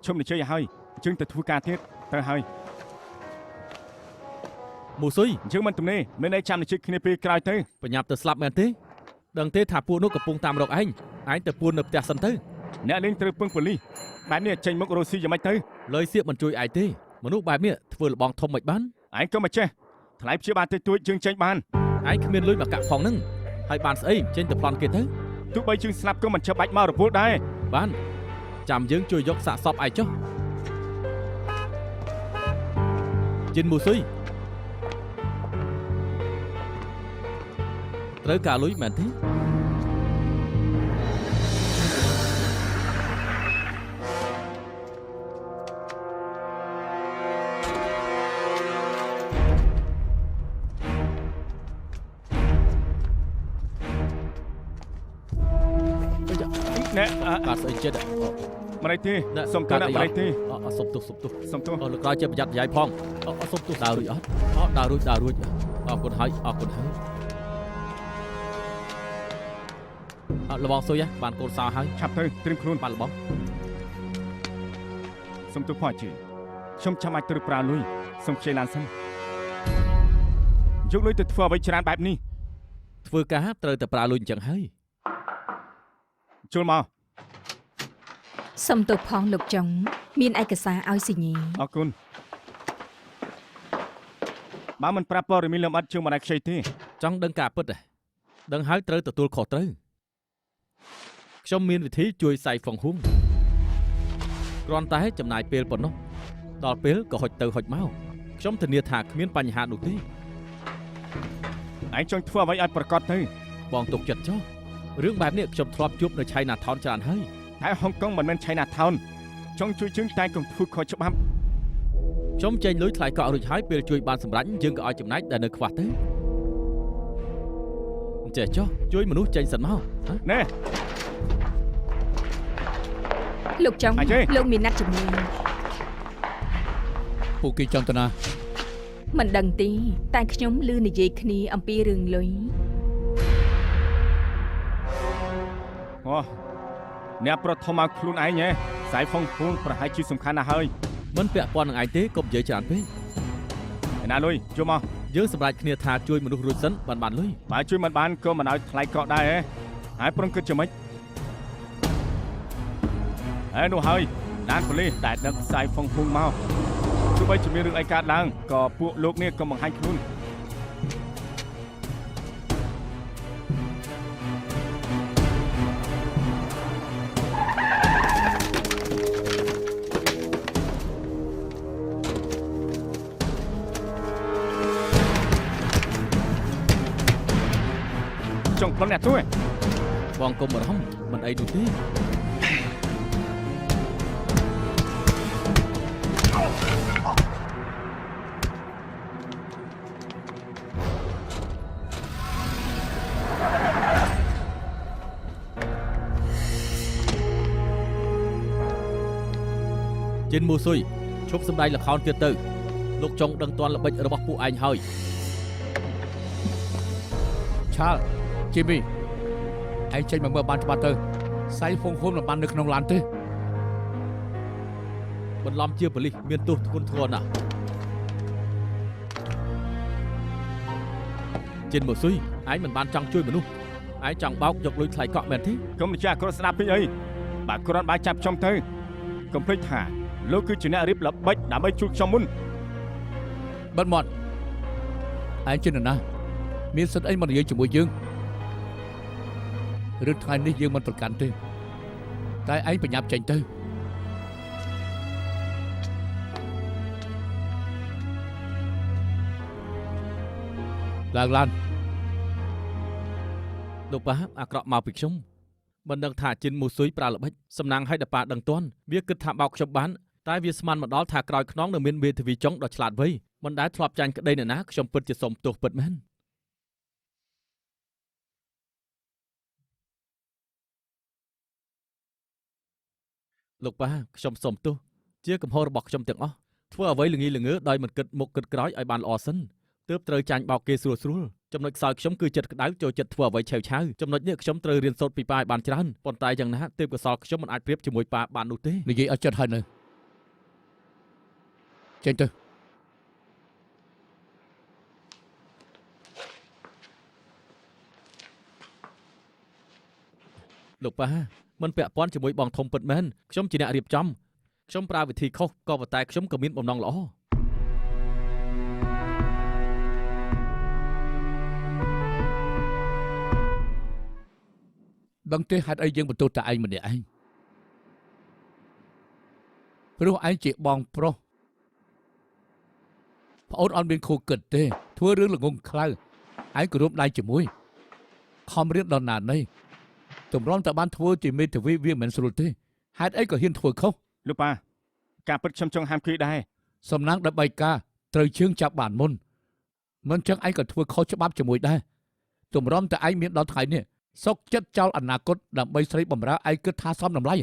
ខ្ញុំនិយាយឲ្យហើយយើងទៅធ្វើការទៀតទៅហើយ
មូស៊ុយ
យើងមិនទំនេរមានន័យចាំនិយាយគ្នាពេលក្រោយទៅ
បញ្ញាប់ទៅស្លាប់មែនទេដឹងទេថាពួកនោះកំពុងតាមរកឯងទៅពួននៅផ្ទះសិនទៅ
អ្នកលេងត្រូវពឹងប៉ូលីសបែបនេះចេញមករស់ស៊ីយ៉ាងម៉េចទៅ
លើយសៀកមិនជួយឯងទេមនុស្សបែបនេះធ្វើលបងធំមិនបាន
ឯងក៏មិនចេះថ្លៃព្យាបាលតិចតួចយើងចេញបាន
ឯងគ្មានលុយមកកាក់ផងហ្នឹងហើយបានស្អីចេញទៅប្លន់គេទៅ
ទោះបីយើងស្លាប់ក៏មិនចាំបាច់មករពលដែរ
បានចាំយើងជួយយកសាកសពឯងចុះជិនមូស៊ុយត្រូវការលុយមែនទេ
ណែ
ការស្អីចិត្ត
មិនអីទេសុំទោសណាមិនអីទេ
សុំទោស
សុំទោស
លោកក្រោយជាប្រយ័ត្នប្រយែងផងសុំទោសដើររួចអត់ដើររួចអរគុណហើយលបងស៊ុយបានកូនសោហើយ
ឆាប់ទៅត្រៀមខ្លួន
បានលបង
សុំទោសផងជិខ្ញុំចាំអាចត្រូវប្រើលុយសុំខ្ចីឡានសិនយកលុយទៅធ្វើអ្វីច្រើនបែបនេះ
ធ្វើការត្រូវតែប្រើលុយអញ្ចឹងហើយ
ចូលមក
សុំទោសផងលោកចុងមានឯកសារឲ្យសញ្ញា
អរគុណបើមិនប្រាប់ព័ត៌មានលម្អិតជើងមិនអាចខ្ចីទេ
ចង់ដឹងការពិតដឹងហើយត្រូវទទួលខុសត្រូវខ្ញុំមានវិធីជួយសៃហ្វុងហ៊ុងគ្រាន់តែចំណាយពេលប៉ុណ្ណោះដល់ពេលក៏ហុចទៅហុចមកខ្ញុំធានាថាគ្មានបញ្ហានោះទេ
ឯងចង់ធ្វើអ្វីឲ្យប្រកបទៅ
បងទុកចិត្តចុះរឿងបែបនេះខ្ញុំធ្លាប់ជួបនៅ China Town ច្រើនហើយ
តែហុងកុងមិនមែន China Town ចង់ជួយជើងតែកុំធ្វើខុសច្បាប់
ខ្ញុំចេញលុយថ្លៃកក់រួចហើយពេលជួយបានសម្រេចយើងក៏ឲ្យចំណែកដែលនៅខ្វះទៅអញ្ចេះចុះជួយមនុស្សចេញសិនមក
ណែ
លោកចុងលោកមានណាត់ជំនាញ
ពួកគេចង់ទៅណា
មិនដឹងទេតែខ្ញុំឮនិយាយគ្នាអំពីរឿងលុយ
អូអ្នកប្រថមមកខ្លួនឯងហ៎ខ្សែផុងភួងប្រហែលជាសំខាន់ណាស់ហើយ
មិនពាក់ព័ន្ធនឹងឯងទេកុំនិយាយច្រើនពេក
ឯណាលុយជួយមក
យើងសម្រេចគ្នាថាជួយមនុស្សរួចសិនបានលុយ
បើជួយមិនបានក៏មិនឲ្យថ្លៃកក់ដែរហ៎ហើយប្រឹងគិតយ៉ាងម៉េចនោះហើយដានប៉ូលីសដែលដឹកខ្សែផុងភួងមកទោះបីជាមានរឿងអីកើតឡើងក៏ពួកលោកនេះក៏បង្ហាញខ្លួន ចង់ប្លន់អ្នកទួយ
បងកុំបារម្ភមិនអីនោះទេ ចិនមូស៊ុយឈប់សម្ដែងល្ខោនទៀតទៅលោកចង់ដឹងតាន់ល្បិចរបស់ពួកឯងហើយ
ឆាលជីមីឯងចេញមកមើលបានច្បាស់ទៅខ្សែផុងភួងមិនបាននៅក្នុងឡានទេ
បន្លំជាប៉ូលីសមានទោសធ្ងន់ធ្ងរណាស់ចិនមូស៊ុយឯងមិនបានចង់ជួយមនុស្សឯងចង់បោកយកលុយថ្លៃកក់មែនទេ
កុំចាស់គ្រាន់ស្ដាប់ពេកអីបើគ្រាន់បានចាប់ខ្ញុំទៅកុំភ្លេចថាលោកគឺជាអ្នករៀបល្បិចដើម្បីជួបខ្ញុំមុន
បិទមាត់ឯងជានរណាមានសិទ្ធិអីមកនិយាយជាមួយយើងរឿងថ្ងៃនេះយើងមិនប្រកាន់ទេតែឯងបញ្ញាប់ចេញទៅឡើងឡាន
លោកប៉ាអាក្រក់មកពីខ្ញុំមិនដឹងថាចិនមូស៊ុយប្រើល្បិចសំណាងឲ្យដល់ប៉ាដឹងទាន់វាគិតថាបោកខ្ញុំបានតែវាស្មានមកដល់ថាក្រោយខ្នងនៅមានវេទវីចុងដ៏ឆ្លាតវៃមិនដែលធ្លាប់ចាញ់ក្តីអ្នកណាខ្ញុំពិតជាសុំទោសពិតមែនលោកប៉ាខ្ញុំសុំទោសជាកំហុសរបស់ខ្ញុំទាំងអស់ធ្វើអ្វីល្ងីល្ងើដោយមិនគិតមុខគិតក្រោយឲ្យបានល្អសិនទើបត្រូវចាញ់បោកគេស្រួលចំណុចខ្សោយខ្ញុំគឺចិត្តក្តៅចូលចិត្តធ្វើអ្វីឆេវឆាវចំណុចនេះខ្ញុំត្រូវរៀនសូត្រពីប៉ាឲ្យបានច្រើនប៉ុន្តែយ៉ាងណាទើបកសលខ្ញុំមិនអាចប្រៀបជាមួយប៉ាបាននោះទេ
និយាយអត់ចិត្តហើយនៅចេញទៅ
លោកប៉ាមិនពាក់ព័ន្ធជាមួយបងធំពិតមែនខ្ញុំជាអ្នករៀបចំខ្ញុំប្រើវិធីខុសក៏ប៉ុន្តែខ្ញុំក៏មានបំណងល្អ
ដឹងទេហេតុអីយើងបន្ទោសតែឯងម្នាក់ឯងព្រោះឯងជាបងប្រុសប្អូនអត់មានខូចគិតទេធ្វើរឿងល្ងងខ្លៅឯងក៏រួមដៃជាមួយខំរៀនដល់ណានេះតម្រាំតែបានធ្វើជាមេធាវីវាមិនស្រួលទេហេតុអីក៏ហ៊ានធ្វើខុស
លោកប៉ាការពិតខ្ញុំចង់ហាមឃាត់ដែរ
សំណាងដើម្បីការត្រូវជើងចាប់បានមុនមិនចឹងឯងក៏ធ្វើខុសច្បាប់ជាមួយដែរតម្រាំតែឯងមានដល់ថ្ងៃនេះសុកចិត្តចោលអនាគតដើម្បីស្រីបំរើឯងគិតថាសមតម្លៃ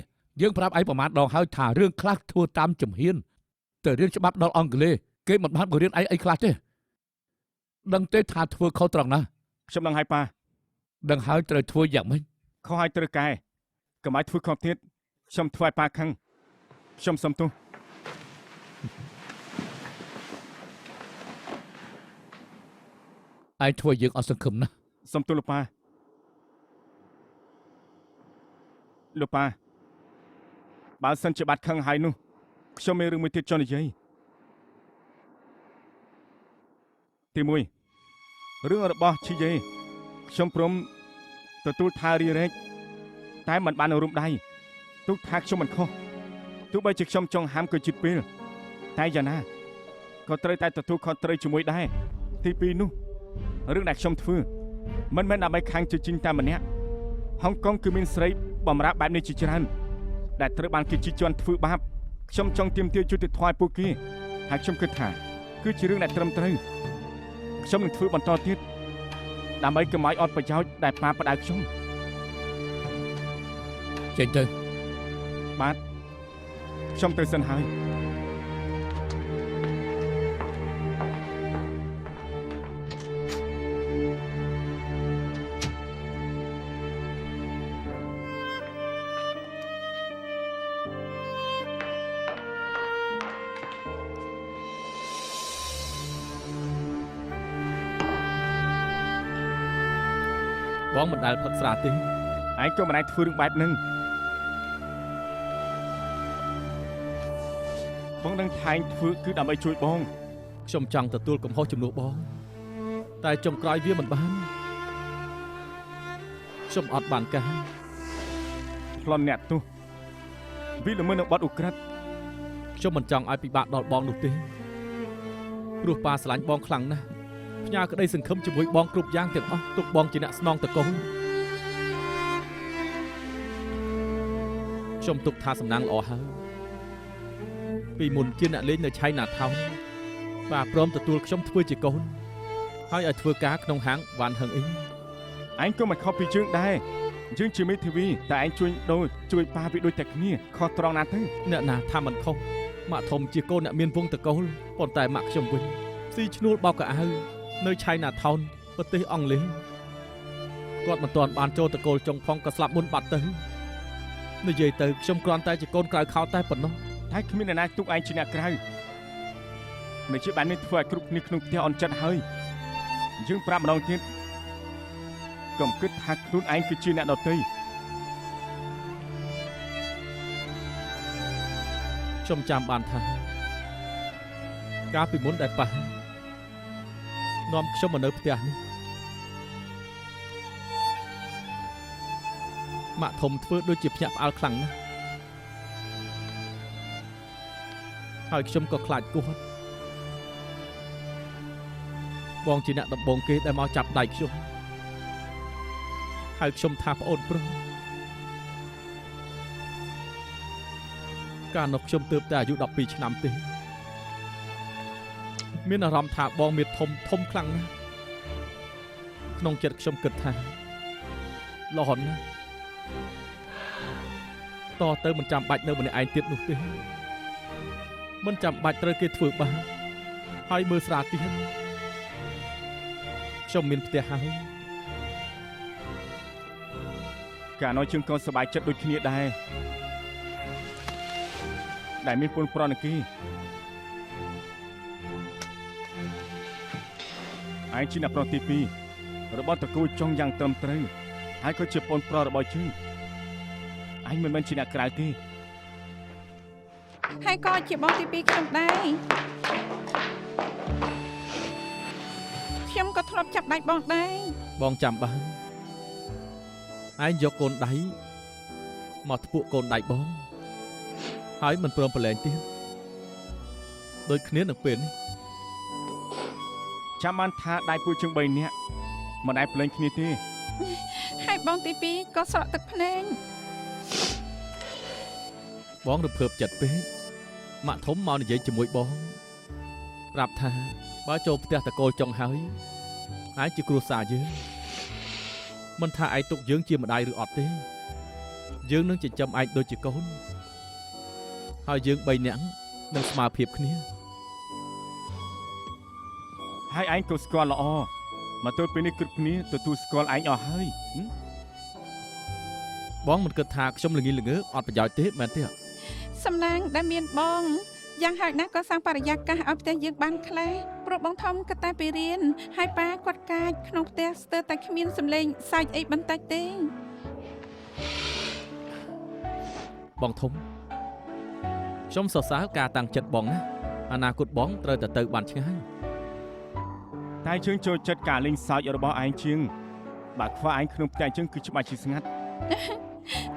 យើងប្រាប់ឯងប្រមាណដងហើយថារឿងខ្លះធ្វើតាមជំហានតែរៀនច្បាប់ដល់អង់គ្លេសគេមិនបានបង្រៀនឯងអីខ្លះទេដឹងទេថាធ្វើខុសត្រង់ណា
ខ្ញុំដឹងហើយប៉ា
ដឹងហើយត្រូវធ្វើយ៉ាងម៉េច
ខុសហើយត្រូវកែកុំឲ្យធ្វើខុសទៀតខ្ញុំធ្វើឲ្យប៉ាខឹងខ្ញុំសុំទោស
ឯងធ្វើយើងអត់សង្ឃឹមណាស់
សុំទោសលោកប៉ាលោកប៉ាបើសិនជាបាត់ខឹងហើយនោះខ្ញុំមានរឿងមួយទៀតចង់និយាយទី1រឿងរបស់ឈីយេខ្ញុំព្រមទទួលថារីរែកតែមិនបានរួមដៃទុកថាខ្ញុំមិនខុសទោះបីជាខ្ញុំចង់ហាមក៏ជិតពេលតែយ៉ាងណាក៏ត្រូវតែទទួលខុសត្រូវជាមួយដែរទី2នោះរឿងដែលខ្ញុំធ្វើមិនមែនដើម្បីខាងជជិញតែម្នាក់ហុងកុងគឺមានស្រីបំរើបែបនេះជាច្រើនដែលត្រូវបានគេជិះជាន់ធ្វើបាបខ្ញុំចង់ទាមទារយុត្តិធម៌ឲ្យពួកគេហើយខ្ញុំគិតថាគឺជារឿងដែលត្រឹមត្រូវខ្ញុំនឹងធ្វើបន្តទៀតដើម្បីកុំឲ្យអត់ប្រយោជន៍ដែលប៉ាផ្ដៅខ្ញុំ
ចេញទៅ
បាទខ្ញុំទៅសិនហើយ
បងមិនដែលផឹកស្រាទេ
ឯងក៏មិនអាចធ្វើរឿងបែបហ្នឹងបងនឹងថែងធ្វើគឺដើម្បីជួយបង
ខ្ញុំចង់ទទួលកំហុសជំនួសបង តែចុងក្រោយវាមិនបានខ្ញុំអត់បានការ
ប្លន់អ្នកទោះវាល្មើសនឹងបទឧក្រិដ្ឋ
ខ្ញុំមិនចង់ឲ្យពិបាកដល់បងនោះទេព្រោះប៉ាស្រឡាញ់បងខ្លាំងណាស់ផ្ញើក្តីសង្ឃឹមជាមួយបងគ្រប់យ៉ាងទាំងអស់ទុកបងជាអ្នកស្នងតកូលខ្ញុំទុកថាសំណាងល្អហើយពីមុនជាអ្នកលេងនៅឆៃណាថោនប៉ាព្រមទទួលខ្ញុំធ្វើជាកូនហើយឲ្យធ្វើការក្នុងហាងវ៉ាន់ហឹងអ៊ីង
ឯងក៏មិនខុសពីយើងដែរយើងជាមេធាវីតែឯងជួយប៉ាវាដូចតែគ្នាខុសត្រង់ណាទៅ
អ្នកណាថាមិនខុសម៉ាក់ធំជាកូនអ្នកមានវង្សតកូលប៉ុន្តែម៉ាក់ខ្ញុំវិញស៊ីឈ្នួលបោកកៅអៅនៅឆៃណាថោនប្រទេសអង់គ្លេសគាត់មិនទាន់បានចូលតកូលចុងផងក៏ស្លាប់មុនបាត់ទៅនិយាយទៅខ្ញុំគ្រាន់តែជាកូនក្រៅខោតែប៉ុណ្ណោះ
តែគ្មានអ្នកណាទុកឯងជាអ្នកក្រៅមិនជាបាននេះធ្វើឲ្យគ្រប់គ្នាក្នុងផ្ទះអន់ចិត្តហើយយើងប្រាប់ម្ដងទៀតកុំគិតថាខ្លួនឯងគឺជាអ្នកដទៃ
ខ្ញុំចាំបានថាកាលពីមុនដែលប៉ះនាំខ្ញុំមកនៅផ្ទះនេះម៉ាក់ធំធ្វើដូចជាភ្ញាក់ផ្អើលខ្លាំងណាស់ហើយខ្ញុំក៏ខ្លាចគាត់បងជាអ្នកដំបងគេដែលមកចាប់ដៃខ្ញុំហើយខ្ញុំថាប្អូនប្រុសកាលនោះខ្ញុំទើបតែអាយុ12ឆ្នាំទេមានអារម្មណ៍ថាបងមានធំខ្លាំងណាស់ក្នុងចិត្តខ្ញុំគិតថាលហនណាតទៅមិនចាំបាច់នៅម្នាក់ឯងទៀតនោះទេមិនចាំបាច់ត្រូវគេធ្វើបាបហើយមើលស្រាទៀតខ្ញុំមានផ្ទះហើយ
កាលនោះយើងក៏សប្បាយចិត្តដូចគ្នាដែរដែលមានពុនប្រណគីឯងជាអ្នកប្រុសទី2របស់តកូលចុងយ៉ាងត្រឹមត្រូវហើយក៏ជាពុនប្ររបស់យើងឯងមិនមែនជាអ្នកក្រៅទេ
ហើយក៏ជាបងទី2ខ្ញុំដែរខ្ញុំក៏ធ្លាប់ចាប់ដៃបងដែរ
បងចាំបានឯងយកកូនដៃមកធ្ពក់កូនដៃបងហើយមិនព្រមប្រឡែងទៀតដូចគ្នានឹងពេលនេះ
ចាំបានថាដៃពួកជើង3នាក់មិនអាចប្រឡែងគ្នាទេ
ហើយបងទី2ក៏ស្រក់ទឹកភ្នែក
បងរំភើបចិត្តពេកម៉ាក់ធំមកនិយាយជាមួយបងប្រាប់ថាបើចូលផ្ទះតកូលចុងហើយឯងជាគ្រួសារយើងមិនថាឯងទុកយើងជាម្ដាយឬអត់ទេយើងនឹងចិញ្ចឹមឯងដូចជាកូនហើយយើង3នាក់នឹងស្មើភាពគ្នា
ហើយឯងក៏ស្គាល់ល្អមកទល់ពេលនេះគ្រប់គ្នាទទួលស្គាល់ឯងអស់ហើយ
បងមិនគិតថាខ្ញុំល្ងីល្ងើអត់ប្រយោជន៍ទេមែនទេ
សំណាងដែលមានបងយ៉ាងហោចណាស់ក៏សាងបរិយាកាសឲ្យផ្ទះយើងបានខ្លះព្រោះបងធំក៏តែពីរៀនហើយប៉ាគាត់កាចក្នុងផ្ទះស្ទើរតែគ្មានសម្លេងសាច់អីបន្តិចទេ
បងធំខ្ញុំសរសើរការតាំងចិត្តបងណាអនាគតបងត្រូវតែទៅបានឆ្ងាយ
តែយើងចូលចិត្តការលេងសើចរបស់ឯងជាងបើខ្វះឯងក្នុងផ្ទះយើងគឺច្បាស់ជាស្ងាត់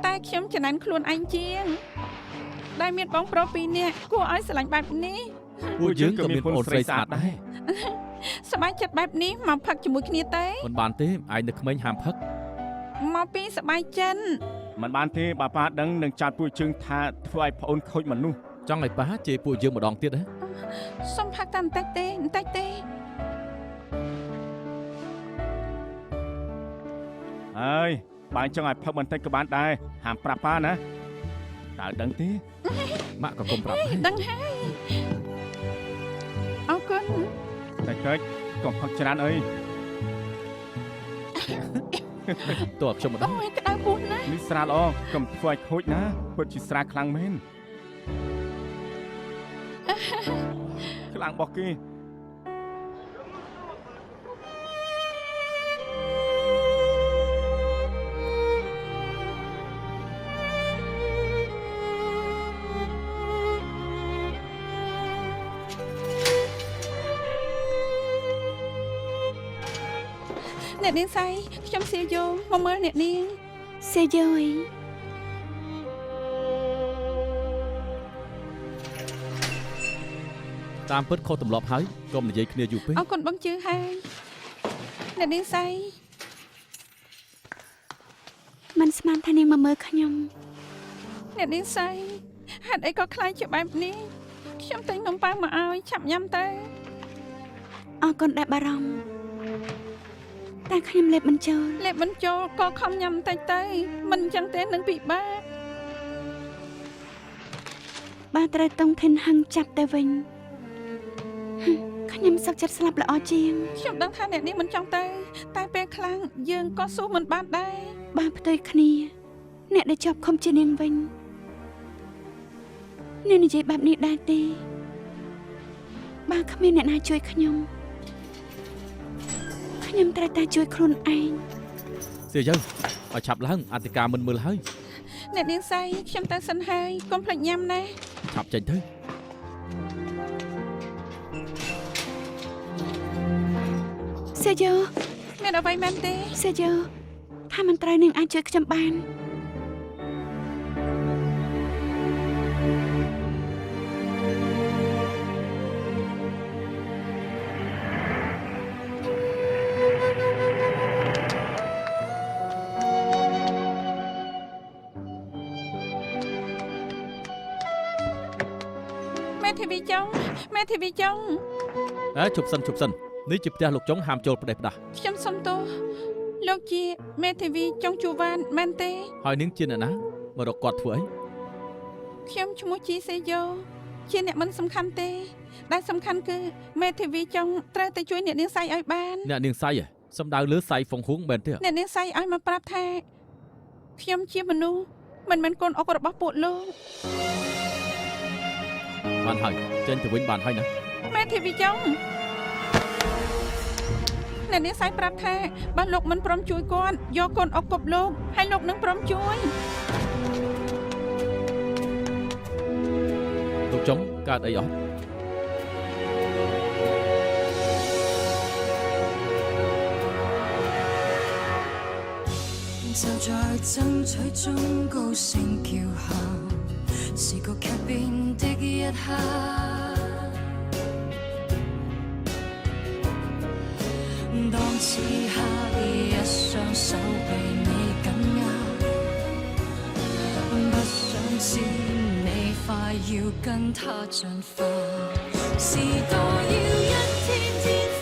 តែខ្ញុំចំណានខ្លួនឯងជាងដែលមានបងប្រុស2នាក់គួរឲ្យស្រឡាញ់បែបនេះ
ពួកយើងក៏មានប្អូនស្រីស្អាតដែរ
សប្បាយចិត្តបែបនេះមកផឹកជាមួយគ្នាទេ
មិនបានទេឯងនៅក្មេងហាមផឹក
មកពីសប្បាយចិត្ត
មិនបានទេបើប៉ាដឹងនឹងចាត់ពួកជើងថាធ្វើឲ្យប្អូនខូចមនុស្ស
ចង់ឲ្យប៉ាជេរពួកយើងម្ដងទៀតហ៎
សុំផឹកតែបន្តិចទេ
ហើយបើចង់ឲ្យផឹកបន្តិចក៏បានដែរហាមប្រាប់ប៉ាណាតើដឹងទេ
ម៉ាក់ក៏កុំប្រាប់ដែរ
ដឹងហើយអរគុណ
តែកិច្ចកុំផឹកច្រើនអី
តើខ្ញុំម្ដង
អូយក្តៅពោះណាស់
នេះស្រាល្អកុំធ្វើឲ្យខូចណាពិតជាស្រាខ្លាំងមែនខ្លាំងរបស់គេ
អ អ្នកនាងសៃខ្ញុំសៀយោមកមើលអ្នកនាង
សេយ៉យ
តាមពិតខុសទម្លាប់ហើយកុំនិយាយគ្នាយូរពេក
អរគុណបងជឿហើយអ្នកនាងសៃ
មិនស្មានថានាងមកមើលខ្ញុំ
អ្នកនាងសៃហេតុអីក៏ខ្លាចជាបែបនេះខ្ញុំទិញនំប៉័ងមកឲ្យឆាប់ញ៉ាំទៅ
អរគុណដែលបារម្ភតែខ្ញុំលេបមិនចូល
លេបបញ្ចូលក៏ខំញ៉ាំតិចទៅមិនអញ្ចឹងទេនឹងពិបាក
បាទត្រូវតុងថិនហឹងចាប់ទៅវិញខ្ញុំសុខចិត្តស្លាប់ល្អជាង
ខ្ញុំដឹងថាអ្នកនេះមិនចង់ទៅតែពេលខ្លាំងយើងក៏ស៊ូមិនបានដែរ
បាទផ្ទុយគ្នាអ្នកដែលជាប់ឃុំជានាងវិញអ្នកនិយាយបែបនេះដែរទេបាទគ្មានអ្នកណាជួយខ្ញុំត្រូវតែជួយខ្លួនឯង
សៀយើងឲ្យឆាប់ឡើងអធិការមិនមើលហើយ
អ្នកនាងសៃខ្ញុំទៅសិនហើយកុំភ្លេចញ៉ាំណា
ឆាប់ចេញទៅ
សេយ៉ូ
មានអ្វីមែនទេ
សេយ៉ូថាមិនត្រូវនាងអាចជួយខ្ញុំបាន
មេធាវីចុងមេធាវីចុង
ជប់សិននេះជាផ្ទះលោកចុងហាមចូលផ្ដេសផ្ដាស់
ខ្ញុំសុំទោសលោកជាមេធាវីចុងជួវ៉ានមែនទេ
ហើយនាងជាអ្នកណាមករកគាត់ធ្វើអី
ខ្ញុំឈ្មោះជីសេយ៉ូជាអ្នកមិនសំខាន់ទេដែលសំខាន់គឺមេធាវីចុងត្រូវតែជួយអ្នកនាងសៃឲ្យបាន
អ្នកនាងសៃសំដៅលើសៃហ្វុងហួងមែនទេ
អ្នកនាងសៃឲ្យមកប្រាប់ថាខ្ញុំជាមនុស្សមិនមែនកូនអុករបស់ពួកលោក
បានហើយចេញទៅវិញបានហើយណា
មេធាវីចុងអ្នកនាងសៃប្រាប់ថាបើលោកមិនព្រមជួយគាត់យកកូនអុកគប់លោកហើយលោកនឹងព្រមជួយ
លោកចុងកើតអីអត់
就在爭取中高聲叫喊，是個劇變的一刻。當此刻一雙手被你緊握，不想知你快要跟他進化，時代要一天天。